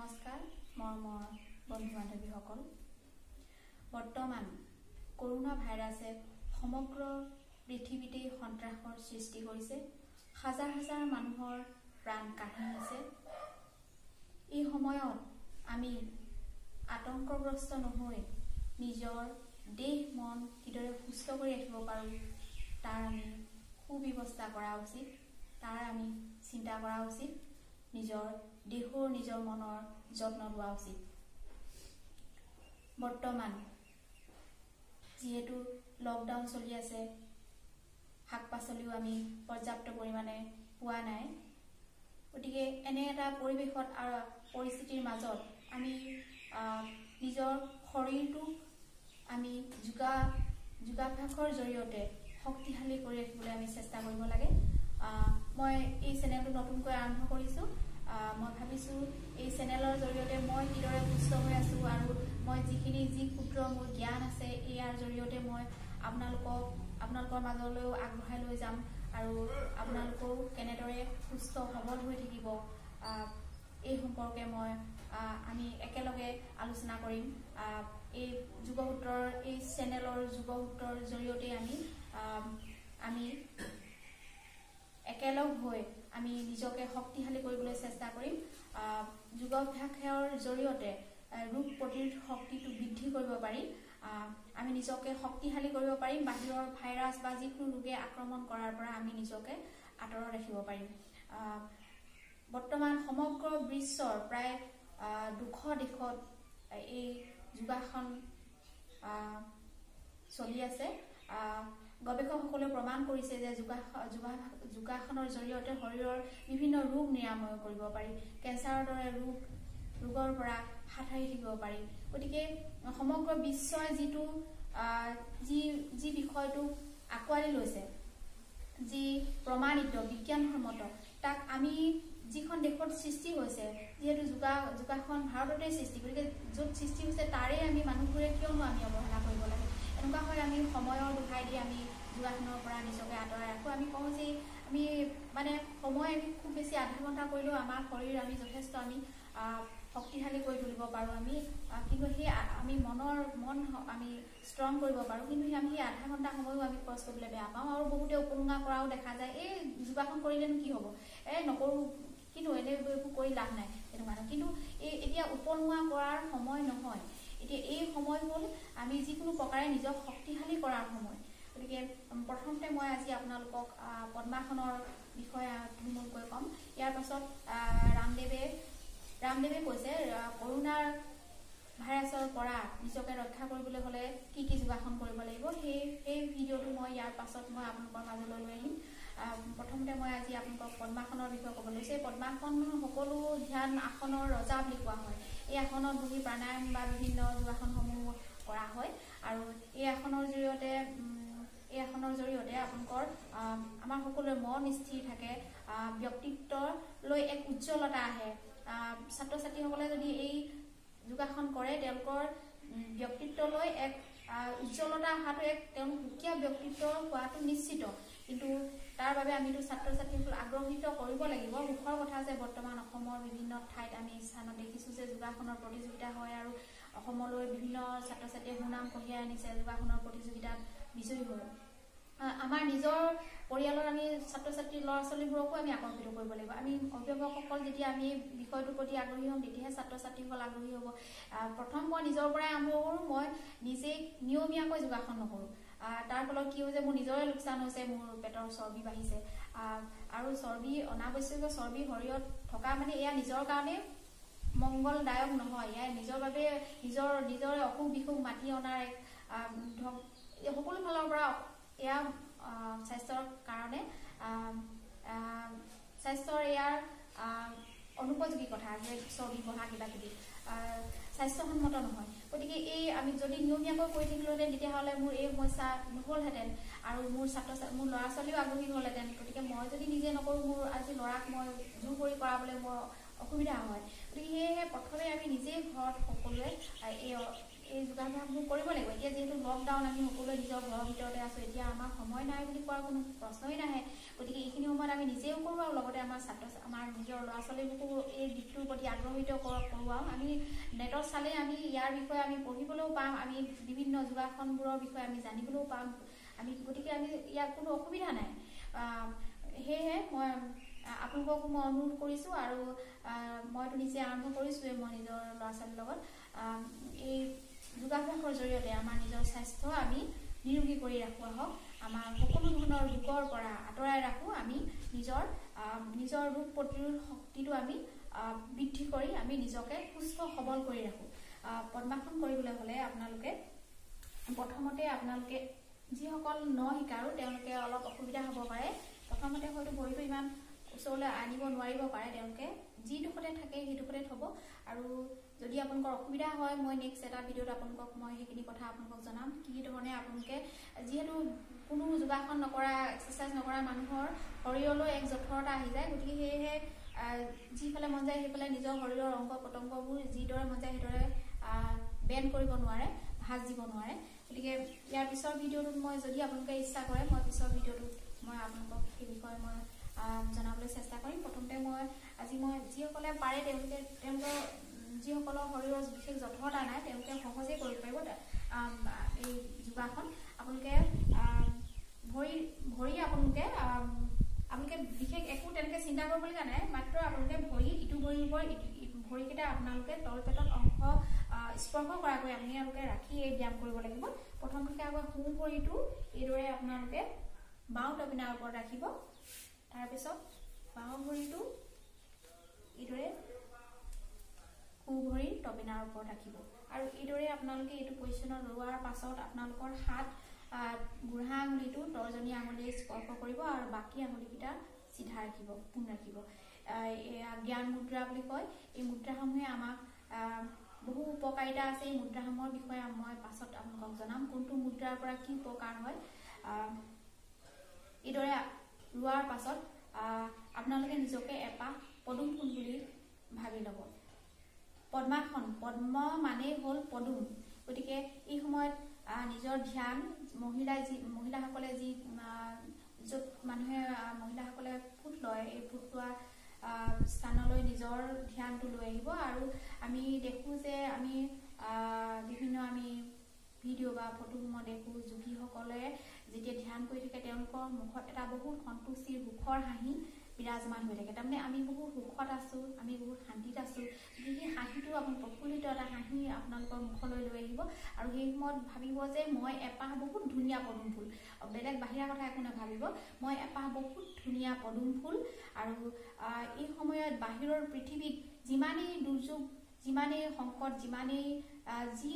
নমস্কাৰ মৰমৰ বন্ধু-বান্ধৱীসকল। বৰ্তমান কৰোনা ভাইৰাছে সমগ্ৰ পৃথিৱীতে সন্ত্ৰাসৰ সৃষ্টি কৰিছে। হাজাৰ হাজাৰ মানুহৰ প্ৰাণ কাঢ়ি নিছে। এই সময়ত আমি আতংকগ্ৰস্ত নহৈ নিজৰ দেহ মন কিদৰে সুস্থ কৰি ৰাখিব পাৰোঁ তাৰ আমি সুব্যৱস্থা কৰা উচিত, তাৰ আমি চিন্তা কৰা উচিত, নিজৰ দেহৰ নিজৰ মনৰ যত্ন লোৱা উচিত। বৰ্তমান যিহেতু লকডাউন চলি আছে, শাক পাচলিও আমি পৰ্যাপ্ত পৰিমাণে পোৱা নাই, গতিকে এনে এটা পৰিৱেশত আৰু পৰিস্থিতিৰ মাজত আমি নিজৰ শৰীৰটোক আমি যোগাভ্যাসৰ জৰিয়তে শক্তিশালী কৰি ৰাখিবলৈ আমি চেষ্টা কৰিব লাগে। মই এই চেনেলটো নতুনকৈ আৰম্ভ কৰিছোঁ। মই ভাবিছোঁ এই চেনেলৰ জৰিয়তে মই কিদৰে সুস্থ হৈ আছোঁ আৰু মই যি ক্ষুদ্ৰ মোৰ জ্ঞান আছে ইয়াৰ জৰিয়তে মই আপোনালোকৰ মাজলৈও আগবঢ়াই লৈ যাম আৰু আপোনালোকেও কেনেদৰে সুস্থ সবল হৈ থাকিব এই সম্পৰ্কে আমি একেলগে আলোচনা কৰিম। এই যুগসূত্ৰৰ এই চেনেলৰ যুগসূত্ৰৰ জৰিয়তে আমি একেলগ হৈ আমি নিজকে শক্তিশালী কৰিবলৈ চেষ্টা কৰিম। যোগাভ্যাসৰ জৰিয়তে ৰোগ প্ৰতিৰোধ শক্তিটো বৃদ্ধি কৰিব পাৰি। আমি নিজকে শক্তিশালী কৰিব পাৰিম। বাহিৰৰ ভাইৰাছ বা যিকোনো ৰোগে আক্ৰমণ কৰাৰ পৰা আমি নিজকে আঁতৰত ৰাখিব পাৰিম। বৰ্তমান সমগ্ৰ বিশ্বৰ প্ৰায় 200 দেশত এই যোগাসন চলি আছে। গৱেষকসকলে প্ৰমাণ কৰিছে যে যোগাসনৰ জৰিয়তে শৰীৰৰ বিভিন্ন ৰোগ নিৰাময় কৰিব পাৰি, কেঞ্চাৰৰ দৰে ৰোগৰ পৰা হাত সাৰি থাকিব পাৰি। গতিকে সমগ্ৰ বিশ্বই যি বিষয়টো আঁকোৱালি লৈছে, যি প্ৰমাণিত বিজ্ঞানসন্মত, তাক আমি যিখন দেশত সৃষ্টি হৈছে, যিহেতু যোগাসন ভাৰততে সৃষ্টি, গতিকে য'ত সৃষ্টি হৈছে তাৰে আমি মানুহবোৰে কিয়নো আমি অৱহেলা কৰিব লাগে। এনেকুৱা হয় আমি সময়ৰ দোহাই দি আমি যোগাসনৰ পৰা নিজকে আঁতৰাই ৰাখোঁ। আমি কওঁ যে আমি সময় আমি খুব বেছি আধা ঘণ্টা কৰিলেও আমাৰ শৰীৰ আমি যথেষ্ট শক্তিশালী কৰি তুলিব পাৰোঁ। কিন্তু সেই আমি মন আমি ষ্ট্ৰং কৰিব পাৰোঁ, কিন্তু আমি সেই আধা ঘণ্টা সময়ো আমি খৰচ কৰিবলৈ বেয়া পাওঁ আৰু বহুতে উপলুঙা কৰাও দেখা যায়। এই যোগাসন কৰিলেনো কি হ'ব, নকৰোঁ, কিন্তু এইবোৰ কৰি লাভ নাই, তেনেকুৱা নহয়। কিন্তু এতিয়া উপলুঙা কৰাৰ সময় নহয়। এতিয়া এই সময় হ'ল আমি যিকোনো প্ৰকাৰে নিজক শক্তিশালী কৰাৰ সময়। গতিকে প্ৰথমতে মই আজি আপোনালোকক পদ্মাসনৰ বিষয়ে থুলমূলকৈ ক'ম। ইয়াৰ পাছত ৰামদেৱে কৈছে কৰোনাৰ ভাইৰাছৰ পৰা নিজকে ৰক্ষা কৰিবলৈ হ'লে কি যোগাসন কৰিব লাগিব। সেই ভিডিঅ'টো মই ইয়াৰ পাছত মই আপোনালোকৰ মাজলৈ লৈ আহিম। প্ৰথমতে মই আজি আপোনালোকক পদ্মাসনৰ বিষয়ে ক'ব লৈছোঁ। পদ্মাসন সকলো ধ্যান আসনৰ ৰজা বুলি কোৱা হয়। এই আসনত বহি প্ৰাণায়াম বা বিভিন্ন যোগাসনসমূহ কৰা হয় আৰু এই আসনৰ জৰিয়তে আপোনালোকৰ আমাৰ সকলোৰে মন স্থিৰ থাকে, ব্যক্তিত্বলৈ এক উজ্জ্বলতা আহে। ছাত্ৰ ছাত্ৰীসকলে যদি এই যোগাসন কৰে তেওঁলোকৰ ব্যক্তিত্বলৈ এক উজ্জ্বলতা অহাটো তেওঁলোক সুকীয়া ব্যক্তিত্ব হোৱাটো নিশ্চিত। কিন্তু তাৰ বাবে আমিতো ছাত্ৰ ছাত্ৰীসকল আগ্ৰহিত কৰিব লাগিব। সুখৰ কথা যে বৰ্তমান অসমৰ বিভিন্ন ঠাইত আমি স্থানত দেখিছোঁ যে যোগাসনৰ প্ৰতিযোগিতা হয় আৰু অসমলৈ বিভিন্ন ছাত্ৰ ছাত্ৰীয়ে সুনাম কঢ়িয়াই আনিছে যোগাসনৰ প্ৰতিযোগিতাত বিজয়ী হৈ। আমাৰ নিজৰ পৰিয়ালৰ আমি ছাত্ৰ ছাত্ৰী ল'ৰা ছোৱালীবোৰকো আমি আকৰ্ষিত কৰিব লাগিব। আমি অভিভাৱকসকল যেতিয়া আমি বিষয়টোৰ প্ৰতি আগ্ৰহী হ'ম তেতিয়াহে ছাত্ৰ ছাত্ৰীসকল আগ্ৰহী হ'ব। প্ৰথম মই নিজৰ পৰাই আৰম্ভ কৰোঁ। মই নিজেই নিয়মীয়াকৈ যোগাসন নকৰোঁ। তাৰ ফলত কি হৈছে, মোৰ নিজৰে লোকচান হৈছে, মোৰ পেটৰ চৰ্বি বাঢ়িছে আৰু অনাৱশ্যকীয় চৰ্বি শৰীৰত থকা এয়া নিজৰ কাৰণে মংগলদায়ক নহয়। এয়া নিজৰ বাবে নিজৰ অসুখ বিসুখ মাতি অনাৰ সকলো ফালৰ পৰা এয়া স্বাস্থ্যৰ কাৰণে স্বাস্থ্যৰ ইয়াৰ অনুপযোগী কথা যে চৰ্বি বঢ়া কিবাকিবি স্বাস্থ্যসন্মত নহয়। গতিকে আমি যদি নিয়মীয়াকৈ কৰি থাকিলোহেঁতেন তেতিয়াহ'লে মোৰ এই সমস্যা নহ'লহেঁতেন আৰু মোৰ ল'ৰা ছোৱালীও আগ্ৰহী হ'লহেঁতেন। গতিকে মই যদি নিজে নকৰোঁ, মোৰ আজি ল'ৰাক মই জোৰ কৰি কৰাবলৈ মোৰ অসুবিধা হয়। গতিকে সেয়েহে প্ৰথমে আমি নিজেই ঘৰত সকলোৱে এই যোগাভ্যাসবোৰ কৰিব লাগিব। এতিয়া যিহেতু লকডাউন, আমি সকলোৱে নিজৰ ঘৰৰ ভিতৰতে আছোঁ, এতিয়া আমাৰ সময় নাই বুলি কোৱাৰ কোনো প্ৰশ্নই নাহে। গতিকে এইখিনি সময়ত আমি নিজেও কৰোঁ আৰু লগতে আমাৰ নিজৰ ল'ৰা ছোৱালীবোৰকো এই দিশটোৰ প্ৰতি আগ্ৰহিত কৰোৱাওঁ। আমি নেটত চালে আমি ইয়াৰ বিষয়ে আমি পঢ়িবলৈও পাম, আমি বিভিন্ন যোগাসনবোৰৰ বিষয়ে আমি জানিবলৈও পাম। গতিকে আমি ইয়াত কোনো অসুবিধা নাই। সেয়েহে মই আপোনালোককো মই অনুৰোধ কৰিছোঁ, আৰু মইতো নিজে আৰম্ভ কৰিছোঁৱেই মই নিজৰ ল'ৰা ছোৱালীৰ লগত। এই যোগাভ্যাসৰ জৰিয়তে আমাৰ নিজৰ স্বাস্থ্য আমি নিৰোগী কৰি ৰাখোঁ আহক, আমাৰ সকলো ধৰণৰ ৰোগৰ পৰা আঁতৰাই ৰাখোঁ। আমি নিজৰ ৰোগ প্ৰতিৰোধ শক্তিটো আমি বৃদ্ধি কৰি আমি নিজকে সুস্থ সবল কৰি ৰাখোঁ। পদ্মাসন কৰিবলৈ হ'লে আপোনালোকে প্ৰথমতে যিসকল শিকাৰু তেওঁলোকে অলপ অসুবিধা হ'ব পাৰে। প্ৰথমতে হয়তো ভৰিটো ইমান ওচৰলৈ আনিব নোৱাৰিব পাৰে, তেওঁলোকে যিডোখৰতে থাকে সেইডোখৰতে থ'ব। আৰু যদি আপোনালোকৰ অসুবিধা হয়, মই নেক্সট এটা ভিডিঅ'ত আপোনালোকক মই সেইখিনি কথা আপোনালোকক জনাম, কি ধৰণে আপোনালোকে, যিহেতু কোনো যোগাসন নকৰা, এক্সাৰচাইজ নকৰা মানুহৰ শৰীৰলৈ এক জঠৰতা আহি যায়। গতিকে সেয়েহে যিফালে মন যায় সেইফালে নিজৰ শৰীৰৰ অংগ পতংগবোৰ যিদৰে মন যায় সেইদৰে বেণ্ড কৰিব নোৱাৰে, ভাঁজ দিব নোৱাৰে। গতিকে ইয়াৰ পিছৰ ভিডিঅ'টোত মই, যদি আপোনালোকে ইচ্ছা কৰে, মই পিছৰ ভিডিঅ'টোত মই আপোনালোকক সেই বিষয়ে মই জনাবলৈ চেষ্টা কৰিম। প্ৰথমতে মই যিসকলে পাৰে তেওঁলোকৰ যিসকলৰ শৰীৰৰ বিশেষ জঠৰতা নাই তেওঁলোকে সহজেই কৰিব পাৰিব এই যোগাসন। আপোনালোকে ভৰি আপোনালোকে বিশেষ একো তেনেকৈ চিন্তা কৰিবলগীয়া নাই, মাত্ৰ আপোনালোকে ইটো ভৰিৰ ওপৰত ভৰিকেইটা আপোনালোকে তলপেটত অংশ স্পৰ্শ কৰাকৈ আপোনালোকে ৰাখি এই ব্যায়াম কৰিব লাগিব। প্ৰথমতে আকৌ সোঁ ভৰিটো এইদৰে আপোনালোকে বাওঁ টপিনাৰ ওপৰত ৰাখিব। তাৰপিছত বাওঁ ভৰিটো এইদৰে সোঁ ভৰিৰ টপিনাৰ ওপৰত ৰাখিব। আৰু এইদৰে আপোনালোকে এইটো পজিশ্যনত ৰোৱাৰ পাছত আপোনালোকৰ হাত বুঢ়া আঙুলিটো তৰ্জনী আঙুলি স্পৰ্শ কৰিব আৰু বাকী আঙুলিকেইটা চিধা ৰাখিব, পোন ৰাখিব। জ্ঞান মুদ্ৰা বুলি কয়। এই মুদ্ৰাসমূহে আমাক বহু উপকাৰিতা আছে। এই মুদ্ৰাসমূহৰ বিষয়ে মই পাছত আপোনালোকক জনাম, কোনটো মুদ্ৰাৰ পৰা কি উপকাৰ হয়। এইদৰে ৰোৱাৰ পাছত আপোনালোকে নিজকে এপাহ পদুম ফুল বুলি ভাবি ল'ব। পদ্মাসন, পদ্ম মানেই হ'ল পদুম। গতিকে এই সময়ত নিজৰ ধ্যান মহিলাসকলে য'ত মহিলাসকলে ফুট লয়, এই ফুট লোৱা স্থানলৈ নিজৰ ধ্যানটো লৈ আহিব। আৰু আমি দেখোঁ যে বিভিন্ন ভিডিঅ' বা ফটোসমূহ দেখোঁ, যোগীসকলে যেতিয়া ধ্যান কৰি থাকে তেওঁলোকৰ মুখত এটা বহুত সন্তুষ্টিৰ সুখৰ হাঁহি বিৰাজমান হৈ থাকে। তাৰমানে আমি বহুত সুখত আছোঁ, আমি বহুত শান্তিত আছোঁ। সেই হাঁহিটো প্ৰফুল্লিত এটা হাঁহি আপোনালোকৰ মুখলৈ লৈ আহিব। আৰু সেই সময়ত ভাবিব যে মই এপাহ বহুত ধুনীয়া পদুম ফুল, বেলেগ বাহিৰা কথা একো নাভাবিব, মই এপাহ বহুত ধুনীয়া পদুম ফুল। আৰু এই সময়ত বাহিৰৰ পৃথিৱীত যিমানেই দুৰ্যোগ, যিমানেই সংকট, যি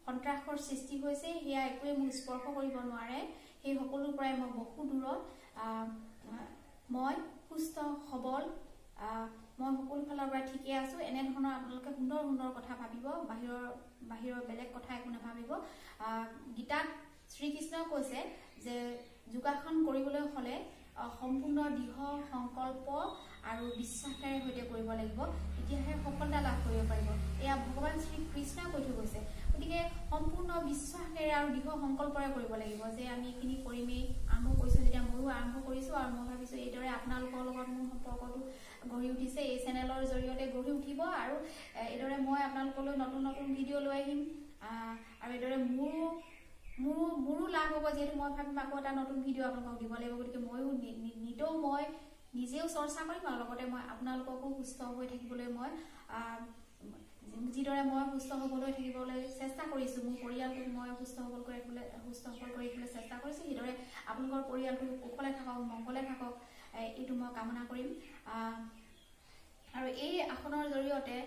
সন্ত্ৰাসৰ সৃষ্টি হৈছে, সেয়া একোৱে মোক স্পৰ্শ কৰিব নোৱাৰে। সেই সকলোৰ পৰাই মই বহু দূৰত, মই সুস্থ সবল, মই সকলো ফালৰ পৰা ঠিকে আছোঁ। এনেধৰণৰ আপোনালোকে সুন্দৰ সুন্দৰ কথা ভাবিব, বাহিৰৰ বেলেগ কথা একো নাভাবিব। গীতাত শ্ৰীকৃষ্ণই কৈছে যে যোগাসন কৰিবলৈ হ'লে সম্পূৰ্ণ দৃঢ় সংকল্প আৰু বিশ্বাসেৰে সৈতে কৰিব লাগিব, তেতিয়াহে সফলতা লাভ কৰিব পাৰিব। এয়া ভগৱান শ্ৰীকৃষ্ণই কৈ থৈ গৈছে। গতিকে সম্পূৰ্ণ বিশ্বাসেৰে আৰু দৃঢ় সংকল্পৰে কৰিব লাগিব যে আমি এইখিনি কৰিমেই। আৰম্ভ কৰিছোঁ যেতিয়া ময়ো আৰম্ভ কৰিছোঁ, আৰু মই ভাবিছোঁ এইদৰে আপোনালোকৰ লগত মোৰ সম্পৰ্কটো গঢ়ি উঠিছে, এই চেনেলৰ জৰিয়তে গঢ়ি উঠিব। আৰু এইদৰে মই আপোনালোকলৈ নতুন নতুন ভিডিঅ' লৈ আহিম। আৰু এইদৰে মোৰো লাভ হ'ব, যিহেতু মই ভাবিম আকৌ এটা নতুন ভিডিঅ' আপোনালোকক দিব লাগিব। গতিকে ময়ো নিজেও চৰ্চা কৰিম, আৰু লগতে মই আপোনালোককো সুস্থ হৈ থাকিবলৈ যিদৰে মই সুস্থ হ'বলৈ থাকিবলৈ চেষ্টা কৰিছোঁ, মোৰ পৰিয়ালটোক মই সুস্থ সবল কৰি ৰাখিবলৈ চেষ্টা কৰিছোঁ, সেইদৰে আপোনালোকৰ পৰিয়ালটো কুশলে থাকক, মংগলে থাকক, এইটো মই কামনা কৰিম। আৰু এই আসনৰ জৰিয়তে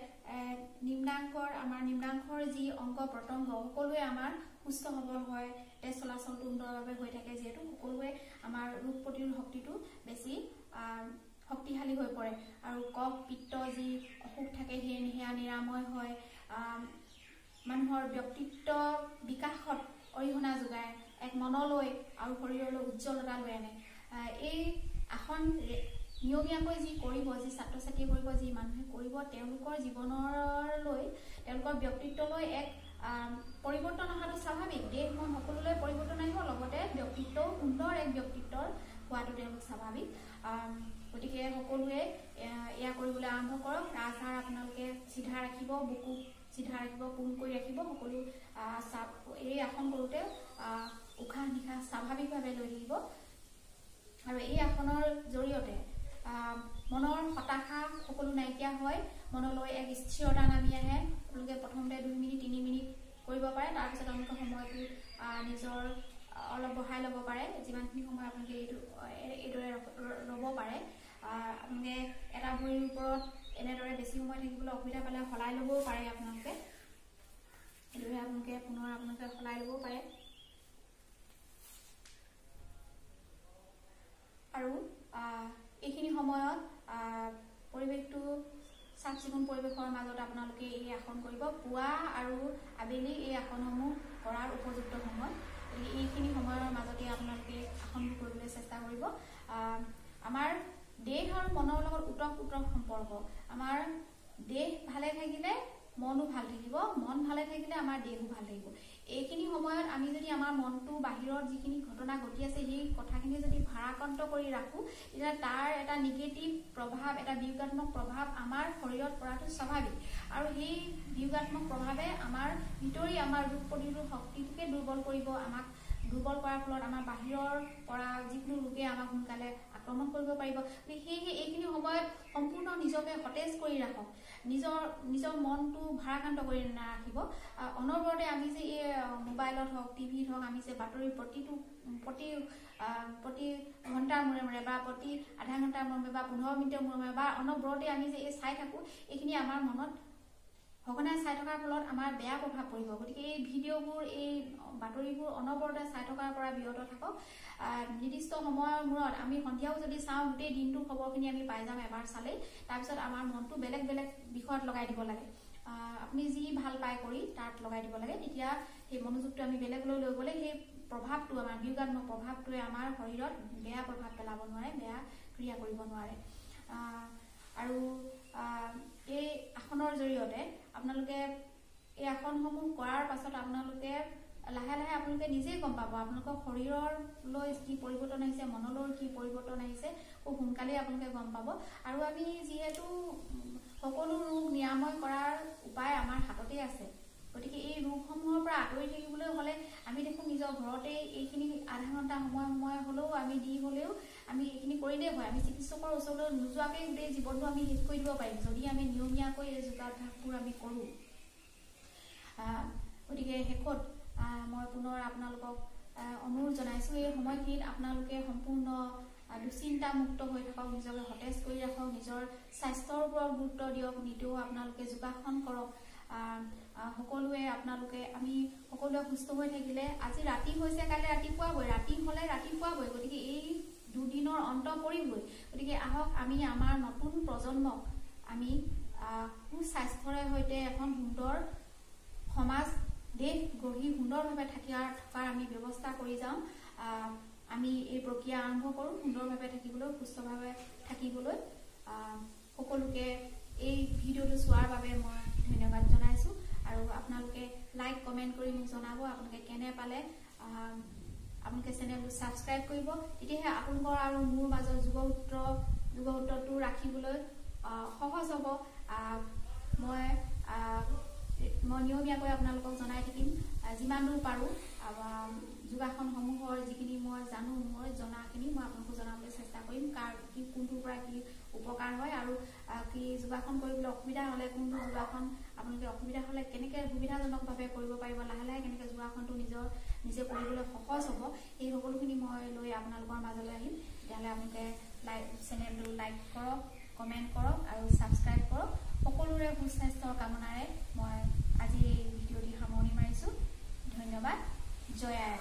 আমাৰ নিম্নাংশৰ যি অংগ প্ৰত্যংগ সকলোৱে আমাৰ সুস্থ সবল হয়, তেজ চলাচলটো সুন্দৰভাৱে হৈ থাকে। যিহেতু সকলোৱে আমাৰ ৰোগ প্ৰতিৰোধ শক্তিটো বেছি শক্তিশালী হৈ পৰে। আৰু কফ পিত্ত যি অসুখ থাকে সেয়া নিৰাময় হয়, মানুহৰ ব্যক্তিত্ব বিকাশত অৰিহণা যোগায়, এক মনলৈ আৰু শৰীৰলৈ উজ্জ্বলতা লৈ আনে। এই আসন নিয়মীয়াকৈ যি কৰিব, যি ছাত্ৰ ছাত্ৰীয়ে কৰিব, যি মানুহে কৰিব, তেওঁলোকৰ জীৱনলৈ, তেওঁলোকৰ ব্যক্তিত্বলৈ এক পৰিৱৰ্তন অহাটো স্বাভাৱিক দেহ মন সকলোলৈ পৰিৱৰ্তন আহিব লগতে ব্যক্তিত্ব সুন্দৰ এক ব্যক্তিত্বৰ হোৱাটো তেওঁলোক স্বাভাৱিক গতিকে সকলোৱে এয়া কৰিবলৈ আৰম্ভ কৰক ৰাজহাড় আপোনালোকে চিধা ৰাখিব বুকু চিধা ৰাখিব পোন কৰি ৰাখিব সকলো এই আসন কৰোঁতে উশাহ নিশাহ স্বাভাৱিকভাৱে লৈ থাকিব আৰু এই আসনৰ জৰিয়তে মনৰ হতাশা সকলো নাইকিয়া হয় মনলৈ এক স্থিৰতা নামি আহে আপোনালোকে প্ৰথমতে 2 মিনিট 3 মিনিট কৰিব পাৰে তাৰপিছত আপোনালোকে সময়টো নিজৰ অলপ বঢ়াই ল'ব পাৰে যিমানখিনি সময় আপোনালোকে এইদৰে ল'ব পাৰে আপোনালোকে এটা ভৰিৰ ওপৰত এনেদৰে বেছি সময় থাকিবলৈ অসুবিধা পালে সলাই ল'বও পাৰে আপোনালোকে এইদৰে আপোনালোকে পুনৰ আপোনালোকে সলাই ল'ব পাৰে আৰু এইখিনি সময়ত পৰিৱেশটো চাফ চিকুণ পৰিৱেশৰ মাজত আপোনালোকে এই আসন কৰিব পুৱা আৰু আবেলি এই আসনসমূহ কৰাৰ উপযুক্ত সময় এইখিনি সময়ৰ মাজতে আপোনালোকে আসনবোৰ কৰিবলৈ চেষ্টা কৰিব আমাৰ দেহ আৰু মনৰ লগত ওতঃপ্ৰোত সম্পৰ্ক আমাৰ দেহ ভালে থাকিলে মনো ভাল থাকিব মন ভালে থাকিলে আমাৰ দেহো ভাল থাকিব এইখিনি সময়ত আমি যদি আমাৰ মনটো বাহিৰত যিখিনি ঘটনা ঘটি আছে সেই কথাখিনি যদি ভাৰাক্ৰান্ত কৰি ৰাখোঁ তেতিয়া তাৰ এটা নিগেটিভ প্ৰভাৱ এটা বিয়োগাত্মক প্ৰভাৱ আমাৰ শৰীৰত পৰাটো স্বাভাৱিক আৰু সেই বিয়োগাত্মক প্ৰভাৱে আমাৰ ভিতৰি আমাৰ ৰোগ প্ৰতিৰোধ শক্তিটোকে দুৰ্বল কৰিব আমাক দুৰ্বল কৰাৰ ফলত আমাৰ বাহিৰৰ পৰা যিকোনো ৰোগে আমাক সোনকালে আক্ৰমণ কৰিব পাৰিব সেয়েহে এইখিনি সময়ত সম্পূৰ্ণ নিজকে সতেজ কৰি ৰাখক নিজৰ মনটো ভাৰাক্ৰান্ত কৰি নাৰাখিব অনবৰতে আমি যে এই মোবাইলত হওক টিভিত হওক আমি যে বাতৰি প্ৰতি ঘণ্টাৰ মূৰে মূৰে বা প্ৰতি আধা ঘণ্টাৰ মূৰে মূৰে বা 15 মিনিটৰ মূৰে মূৰে বা অনবৰতে আমি যে এই চাই থাকোঁ এইখিনি আমাৰ মনত সঘনাই চাই থকাৰ ফলত আমাৰ বেয়া প্ৰভাৱ পৰিব গতিকে এই ভিডিঅ'বোৰ এই বাতৰিবোৰ অনবৰতে চাই থকাৰ পৰা বিৰত থাকক নিৰ্দিষ্ট সময়ৰ মূৰত আমি সন্ধিয়াও যদি চাওঁ গোটেই দিনটোৰ খবৰখিনি আমি পাই যাম এবাৰ চালেই তাৰপিছত আমাৰ মনটো বেলেগ বেলেগ বিষয়ত লগাই দিব লাগে আপুনি যি ভাল পায় কৰি তাত লগাই দিব লাগে তেতিয়া সেই মনোযোগটো আমি বেলেগলৈ লৈ গ'লে সেই প্ৰভাৱটো আমাৰ বিয়োগাত্মক প্ৰভাৱটোৱে আমাৰ শৰীৰত বেয়া প্ৰভাৱ পেলাব নোৱাৰে বেয়া ক্ৰিয়া কৰিব নোৱাৰে আৰু এই আসনৰ জৰিয়তে আপোনালোকে এই আসনসমূহ কৰাৰ পাছত আপোনালোকে লাহে লাহে আপোনালোকে নিজেই গম পাব আপোনালোকৰ শৰীৰলৈ কি পৰিৱৰ্তন আহিছে মনলৈ কি পৰিৱৰ্তন আহিছে খুব সোনকালেই আপোনালোকে গম পাব আৰু আমি যিহেতু সকলো ৰোগ নিৰাময় কৰাৰ উপায় আমাৰ হাততেই আছে গতিকে এই ৰোগসমূহৰ পৰা আঁতৰি থাকিবলৈ হ'লে আমি দেখোন নিজৰ ঘৰতে এইখিনি আধা ঘণ্টা সময় হ'লেও আমি দি হ'লেও আমি এইখিনি কৰিলেই হয় আমি চিকিৎসকৰ ওচৰলৈ নোযোৱাকৈ গোটেই জীৱনটো আমি শেষ কৰি দিব পাৰিম যদি আমি নিয়মীয়াকৈ এই যোগাভ্যাসবোৰ আমি কৰোঁ গতিকে শেষত মই পুনৰ আপোনালোকক অনুৰোধ জনাইছোঁ এই সময়খিনিত আপোনালোকে সম্পূৰ্ণ দুশ্চিন্তামুক্ত হৈ থাকক নিজকে সতেজ কৰি ৰাখক নিজৰ স্বাস্থ্যৰ ওপৰত গুৰুত্ব দিয়ক নিতৌ আপোনালোকে যোগাসন কৰক সকলোৱে আপোনালোকে আমি সকলোৱে সুস্থ হৈ থাকিলে আজি ৰাতি হৈছে কাইলৈ ৰাতিপুৱাবই ৰাতি হ'লে ৰাতিপুৱাবই গতিকে এই দুদিনৰ অন্ত পৰিবই গতিকে আহক আমি আমাৰ নতুন প্ৰজন্মক আমি সুস্বাস্থ্যৰে সৈতে এখন সুন্দৰ সমাজ দেশ গঢ়ি সুন্দৰভাৱে থকাৰ আমি ব্যৱস্থা কৰি যাওঁ আমি এই প্ৰক্ৰিয়া আৰম্ভ কৰোঁ সুন্দৰভাৱে থাকিবলৈ সুস্থভাৱে থাকিবলৈ সকলোকে এই ভিডিঅ'টো চোৱাৰ বাবে মই ধন্যবাদ জনাইছোঁ আৰু আপোনালোকে লাইক কমেণ্ট কৰি মোক জনাব আপোনালোকে কেনে পালে আপোনালোকে চেনেলটো ছাবস্ক্ৰাইব কৰিব তেতিয়াহে আপোনালোকৰ আৰু মোৰ মাজত যোগসূত্ৰটো ৰাখিবলৈ সহজ হ'ব মই নিয়মীয়াকৈ আপোনালোকক জনাই থাকিম যিমান দূৰ পাৰোঁ যোগাসনসমূহৰ যিখিনি মই জানো মই জনাখিনি মই আপোনালোকক জনাবলৈ চেষ্টা কৰিম কি কোনটোৰ পৰা কি উপকাৰ হয় আৰু কি যোগাসন কৰিবলৈ অসুবিধা হ'লে কোনটো যোগাসন আপোনালোকে অসুবিধা হ'লে কেনেকৈ সুবিধাজনকভাৱে কৰিব পাৰিব লাহে লাহে কেনেকৈ যোগাসনটো নিজে কৰিবলৈ সহজ হ'ব এই সকলোখিনি মই লৈ আপোনালোকৰ মাজলৈ আহিম তেতিয়াহ'লে আপোনালোকে চেনেলটো লাইক কৰক কমেণ্ট কৰক আৰু ছাবস্ক্ৰাইব কৰক সকলোৰে সুস্বাস্থ্যৰ কামনাৰে মই আজি এই ভিডিঅ'টি সামৰণি মাৰিছোঁ ধন্যবাদ জয় আই